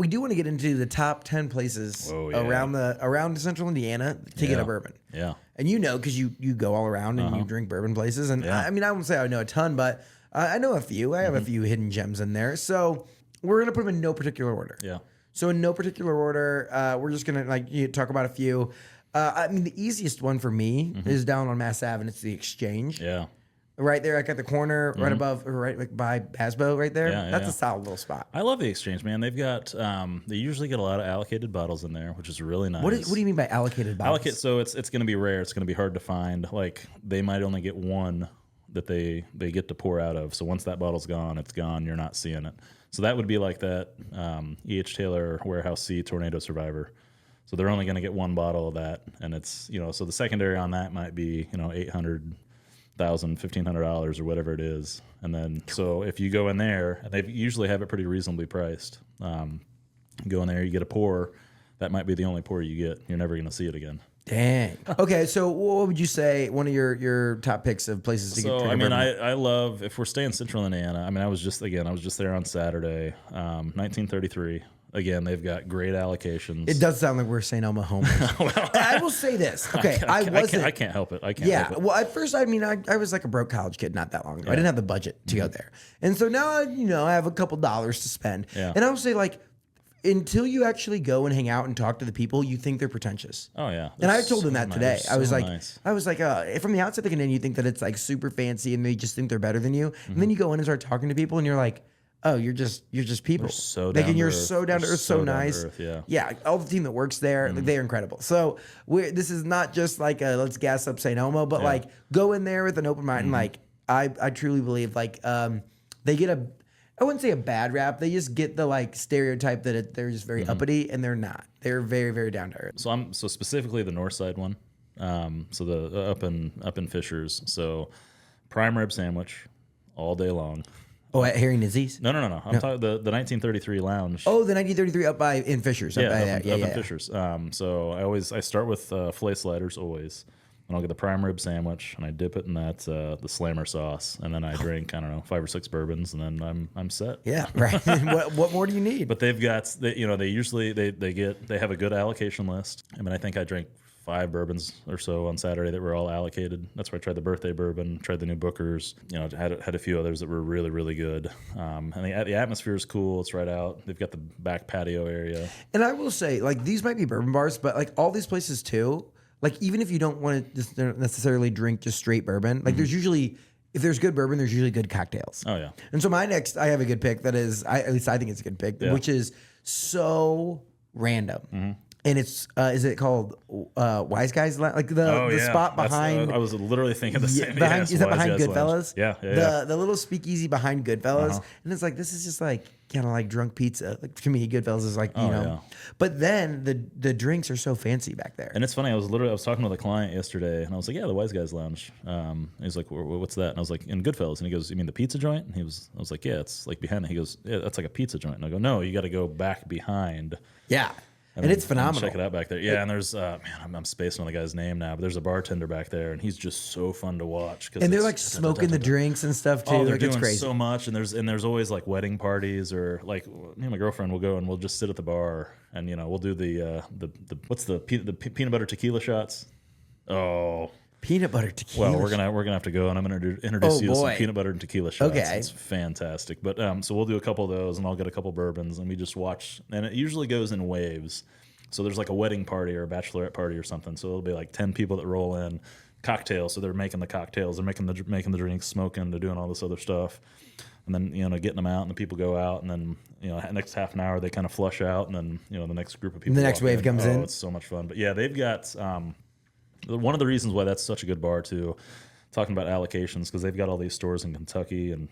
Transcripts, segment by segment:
we do want to get into the top 10 places around Central Indiana to get a bourbon. Yeah. And because you go all around and you drink bourbon places. And I mean, I won't say I know a ton, but I know a few. I have a few hidden gems in there. So we're going to put them in no particular order. Yeah. So in no particular order, we're just going to talk about a few. I mean, the easiest one for me is down on Mass Ave, and it's the Exchange. Yeah. Right there, like at the corner, right above, right like by Hasbo, right there. Yeah, That's a solid little spot. I love the Exchange, man. They've got they usually get a lot of allocated bottles in there, which is really nice. What do you mean by allocated bottles? So it's going to be rare. It's going to be hard to find. Like they might only get one that they get to pour out of. So once that bottle's gone, it's gone. You're not seeing it. So that would be like that E.H. Taylor Warehouse C Tornado Survivor. So they're only going to get one bottle of that, and it's so the secondary on that might be $800,000, $1,500 or whatever it is, and then so if you go in there, and they usually have it pretty reasonably priced. Go in there, you get a pour. That might be the only pour you get. You're never going to see it again. Dang. Okay, so what would you say one of your top picks of places to get? So I mean, I love, if we're staying Central Indiana. I mean, I was just there on Saturday, 1933. Again, they've got great allocations. It does sound like we're St. Elmo homers. Well, I will say this. Okay, I can't help it. I can't help it. Well, at first, I mean, I was like a broke college kid not that long ago. I didn't have the budget to go there. And so now, I have a couple dollars to spend. Yeah. And I will say, like, until you actually go and hang out and talk to the people, you think they're pretentious. Oh, yeah. And I told them that today. I was like, from the outside looking in, you think that it's like super fancy and they just think they're better than you. And then you go in and start talking to people and you're like, oh, you're just people. So you're so down to earth, so nice. Yeah, all the team that works there, they're incredible. So this is not just like let's gas up St. Elmo, but like go in there with an open mind. And like I truly believe like they get I wouldn't say a bad rap. They just get the like stereotype that they're just very uppity, and they're not. They're very, very down to earth. So specifically the north side one. So the up in Fishers. So prime rib sandwich all day long. Oh, at Harry Nizzi's? No. I'm talking the 1933 lounge. Oh, the 1933 up in Fishers. Up in Fishers. So I start with filet sliders always, and I'll get the prime rib sandwich, and I dip it in that the Slammer sauce, and then I drink 5 or 6 bourbons, and then I'm set. Yeah, right. what more do you need? But they've got they usually they have a good allocation list. I mean, I think I drank 5 bourbons or so on Saturday that were all allocated. That's where I tried the birthday bourbon, tried the new Bookers. Had a few others that were really, really good. And the atmosphere is cool. It's right out. They've got the back patio area. And I will say, like, these might be bourbon bars, but like all these places too. Like, even if you don't want to just necessarily drink just straight bourbon, like there's usually, if there's good bourbon, there's usually good cocktails. Oh yeah. And so I have a good pick that is, at least I think it's a good pick, which is so random. And it's is it called Wise Guys? Like the spot behind. I was literally thinking the same. Is that behind Goodfellas? Yeah. The little speakeasy behind Goodfellas, and it's like this is just like kind of like drunk pizza. Like to me, Goodfellas is like But then the drinks are so fancy back there. And it's funny. I was talking with a client yesterday, and I was like, "Yeah, the Wise Guys Lounge." He's like, "What's that?" And I was like, "In Goodfellas." And he goes, "You mean the pizza joint?" And I was like, "Yeah, it's like behind it." He goes, "Yeah, that's like a pizza joint." And I go, "No, you got to go back behind." Yeah. And it's phenomenal. Check it out back there. Yeah, and there's I'm spacing on the guy's name now, but there's a bartender back there, and he's just so fun to watch. And they're like smoking the drinks and stuff too. Oh, they're doing crazy. So much, and there's always like wedding parties, or like me and my girlfriend will go and we'll just sit at the bar, and we'll do the what's the peanut butter tequila shots. Oh. Peanut butter tequila. Well, we're gonna have to go, and I'm gonna introduce you to some peanut butter and tequila shots. Okay, it's fantastic. But so we'll do a couple of those, and I'll get a couple bourbons, and we just watch. And it usually goes in waves. So there's like a wedding party or a bachelorette party or something. So it'll be like 10 people that roll in, cocktails. So they're making the cocktails, they're making the drinks, smoking, they're doing all this other stuff, and then getting them out, and the people go out, and then next half an hour they kind of flush out, and then the next group of people. The next wave comes in. It's so much fun. But yeah, they've got. One of the reasons why that's such a good bar too, talking about allocations, because they've got all these stores in Kentucky and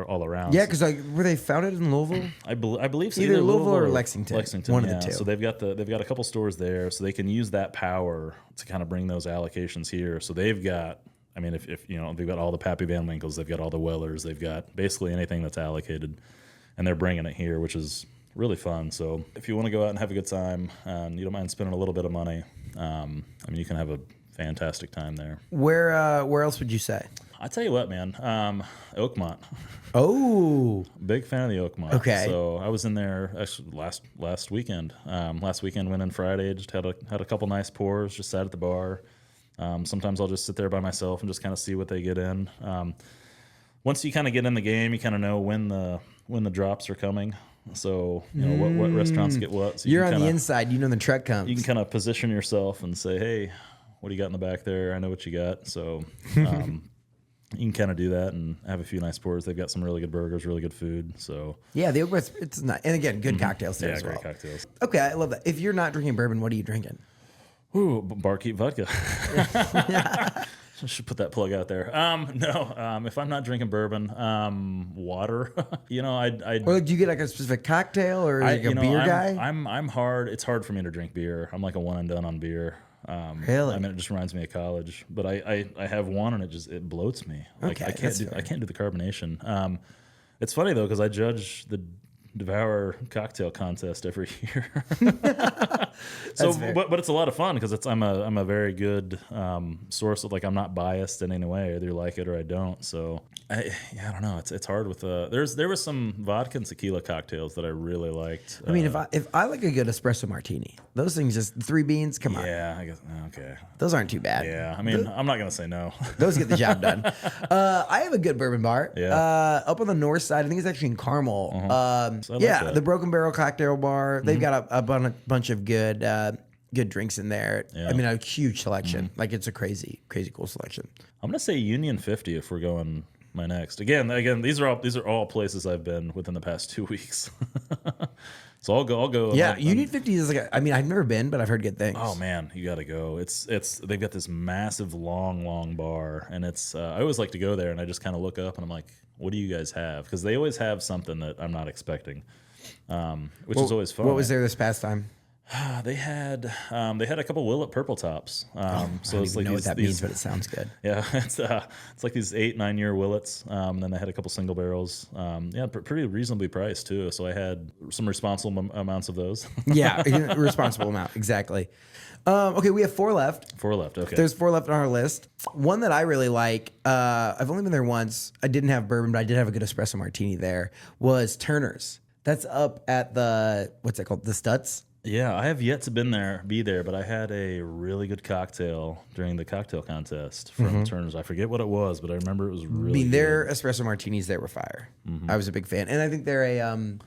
all around. Yeah, because were they founded in Louisville? I believe so. Either Louisville or Lexington. One of the two. So they've got a couple stores there, so they can use that power to kind of bring those allocations here. So they've got. I mean, if they've got all the Pappy Van Winkles, they've got all the Wellers, they've got basically anything that's allocated, and they're bringing it here, which is really fun. So if you want to go out and have a good time and you don't mind spending a little bit of money, I mean, you can have a fantastic time there. Where else would you say? I tell you what, man, Oakmont. Oh, Big fan of the Oakmont. Okay. So I was in there actually last weekend. Last weekend, went in Friday. Just had a couple nice pours. Just sat at the bar. Sometimes I'll just sit there by myself and just kind of see what they get in. Once you kind of get in the game, you kind of know when the drops are coming. So you know what restaurants get what. So you're on the inside. You know the truck comes. You can kind of position yourself and say, "Hey, what do you got in the back there? I know what you got." So you can kind of do that and have a few nice pours. They've got some really good burgers, really good food. So yeah, the Oakwood's it's not, and again, good cocktails there as well. Great cocktails. Okay, I love that. If you're not drinking bourbon, what are you drinking? Ooh, barkeep vodka. I should put that plug out there. No, if I'm not drinking bourbon, water. You know, Or do you get like a specific cocktail or like a beer guy? I'm hard. It's hard for me to drink beer. I'm like a one and done on beer. Really? I mean, it just reminds me of college. But I have one and it bloats me. Like Okay, I can't do the carbonation. It's funny though because I judge the Devour cocktail contest every year. So, but it's a lot of fun because I'm a very good source of, like, I'm not biased in any way. Either you like it or I don't. So I don't know. It's hard with there was some vodka and tequila cocktails that I really liked. I mean, if I like a good espresso martini, those things just 3 beans. Come on. Yeah, I guess okay. Those aren't too bad. Yeah, I mean, I'm not gonna say no. Those get the job done. I have a good bourbon bar. Yeah. Up on the north side. I think it's actually in Carmel. So I like that. The Broken Barrel Cocktail Bar. They've got a bunch of good drinks in there. Yeah. I mean, a huge selection. Like, it's a crazy cool selection. I'm gonna say Union 50 if we're going my next. Again, these are all places I've been within the past 2 weeks. So I'll go. Yeah, Union 50 is like, I mean, I've never been, but I've heard good things. Oh man, you got to go. It's they've got this massive long bar, and it's I always like to go there, and I just kind of look up and I'm like, what do you guys have? Because they always have something that I'm not expecting, which is always fun. What was there this past time? They had a couple Willet Purple Tops. So I don't it's even like know what that means, but it sounds good. Yeah, it's like these 8-9 year Willets. Then they had a couple single barrels. Pretty reasonably priced too. So I had some responsible amounts of those. Yeah, responsible amount, exactly. Okay, we have 4 left. 4 left. Okay. There's 4 left on our list. One that I really like, I've only been there once. I didn't have bourbon, but I did have a good espresso martini there, was Turner's. That's up at the, what's it called? The Stutz? Yeah, I have yet to be there, but I had a really good cocktail during the cocktail contest from Turner's. I forget what it was, but I remember it was really good. Their espresso martinis there were fire. I was a big fan. And I think they're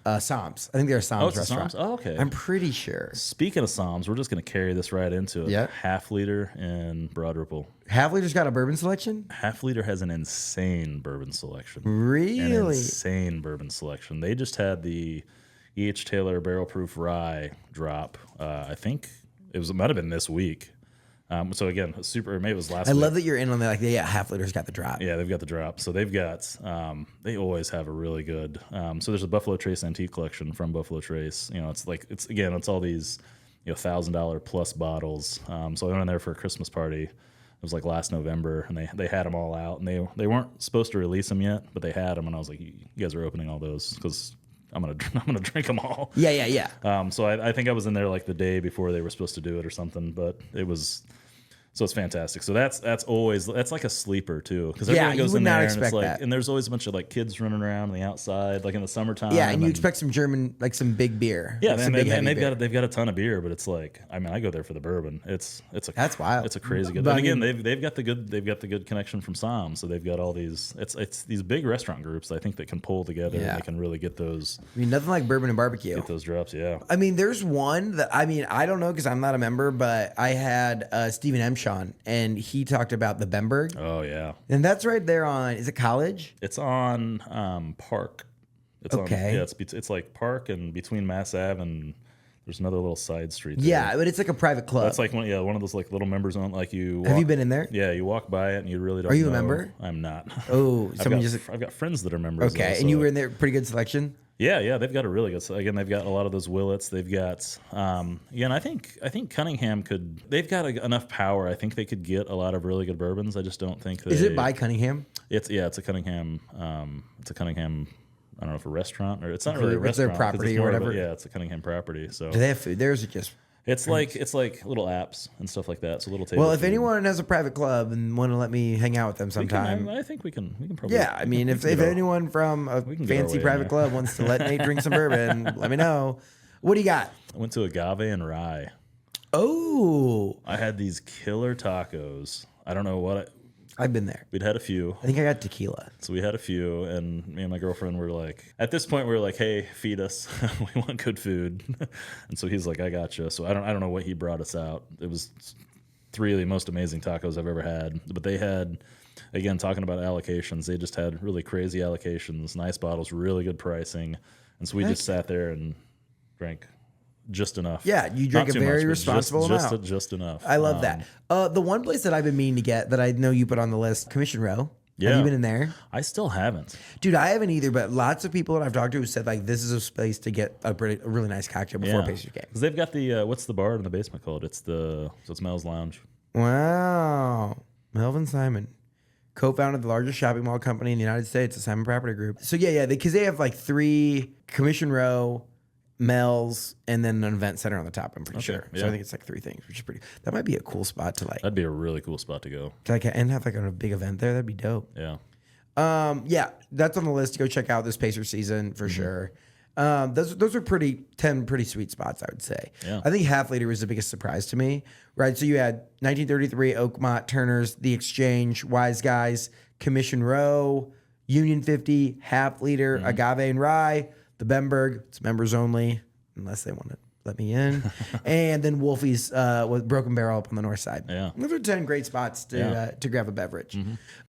a Sam's. I think they're a Sam's restaurant. Sam's? Oh, okay. I'm pretty sure. Speaking of Sam's, we're just going to carry this right into it. Yeah. Half Liter in Broad Ripple. Half Liter's got a bourbon selection? Half Liter has an insane bourbon selection. Really? An insane bourbon selection. They just had the E.H. Taylor Barrel Proof Rye drop. I think it might have been this week. So again, maybe it was last week. I love that you're in on that. Like, yeah, Half Liter's got the drop. Yeah, they've got the drop. So they've got, they always have a really good, so there's a Buffalo Trace Antique Collection from Buffalo Trace. You know, it's all these, $1,000 plus bottles. So I went in there for a Christmas party. It was like last November, and they had them all out, and they weren't supposed to release them yet, but they had them, and I was like, you guys are opening all those because I'm gonna drink them all. Yeah. So I think I was in there like the day before they were supposed to do it or something, but it's fantastic. So that's like a sleeper too, because everyone goes in there and it's like, and there's always a bunch of like kids running around on the outside, like in the summertime. Yeah, and you expect some German, like some big beer. Yeah, like and they've got a ton of beer, but it's like, I mean, I go there for the bourbon. That's wild. It's a crazy good. And again, they've got the good connection from Sam, so they've got all these. It's these big restaurant groups I think that can pull together and they can really get those. I mean, nothing like bourbon and barbecue. Get those drops, yeah. I mean, there's one that I don't know because I'm not a member, but I had Stephen M. Sean, and he talked about the Bemberg. Oh yeah, and that's right there on. Is it College? It's on Park. It's like Park and between Mass Ave and there's another little side street there. Yeah, but it's like a private club. That's like one of those like little members on like you. Have you been in there? Yeah, you walk by it and you really don't. Are you know. a member? I'm not. Oh, I've got friends that are members. Okay, though, and you were in there. Pretty good selection. Yeah, they've got a really good. Again, they've got a lot of those Willets. They've got, and I think Cunningham could. They've got enough power. I think they could get a lot of really good bourbons. I just don't think. Is it by Cunningham? It's a Cunningham. It's a Cunningham. I don't know if a restaurant or it's not really a restaurant. It's their property or whatever. Yeah, it's a Cunningham property. So do they have food there? Or is it just? It's like little apps and stuff like that. So little table. Well, if food. anyone has a private club and want to let me hang out with them sometime, I think we can probably. yeah. I mean, if anyone from a fancy private club wants to let Nate drink some bourbon, let me know. What do you got? I went to Agave and Rye. Oh, I had these killer tacos. I don't know what. I've been there. We'd had a few. I think I got tequila. So we had a few, and me and my girlfriend were like, at this point, we were like, hey, feed us. We want good food. And so he's like, I got you. So I don't know what he brought us out. It was 3 of the most amazing tacos I've ever had. But they had, again, talking about allocations, they just had really crazy allocations, nice bottles, really good pricing. And so we just sat there and drank just enough. Yeah, you drink a very responsible amount. Just enough. I love that. The one place that I've been meaning to get that I know you put on the list, Commission Row. Yeah. Have you been in there? I still haven't. Dude, I haven't either, but lots of people that I've talked to have said like this is a space to get a really nice cocktail before a Pacers game. Because they've got the, what's the bar in the basement called? It's Mel's Lounge. Wow. Melvin Simon. Co-founded the largest shopping mall company in the United States, the Simon Property Group. So yeah, because they have like 3 Commission Row, Mel's, and then an event center on the top. I'm pretty sure. So I think it's like 3 things, which is pretty. That might be a cool spot to like. That'd be a really cool spot to go. And have like a big event there. That'd be dope. Yeah. Yeah, that's on the list to go check out this Pacer season for sure. Those are 10 pretty sweet spots, I would say. Yeah. I think Half Liter was the biggest surprise to me. Right, so you had 1933 Oakmont, Turner's, The Exchange, Wise Guys, Commission Row, Union 50, Half Liter, Agave and Rye, the Bemberg, it's members only, unless they want to let me in, and then Wolfie's with Broken Barrel up on the north side. Yeah. Those are 10 great spots to grab a beverage.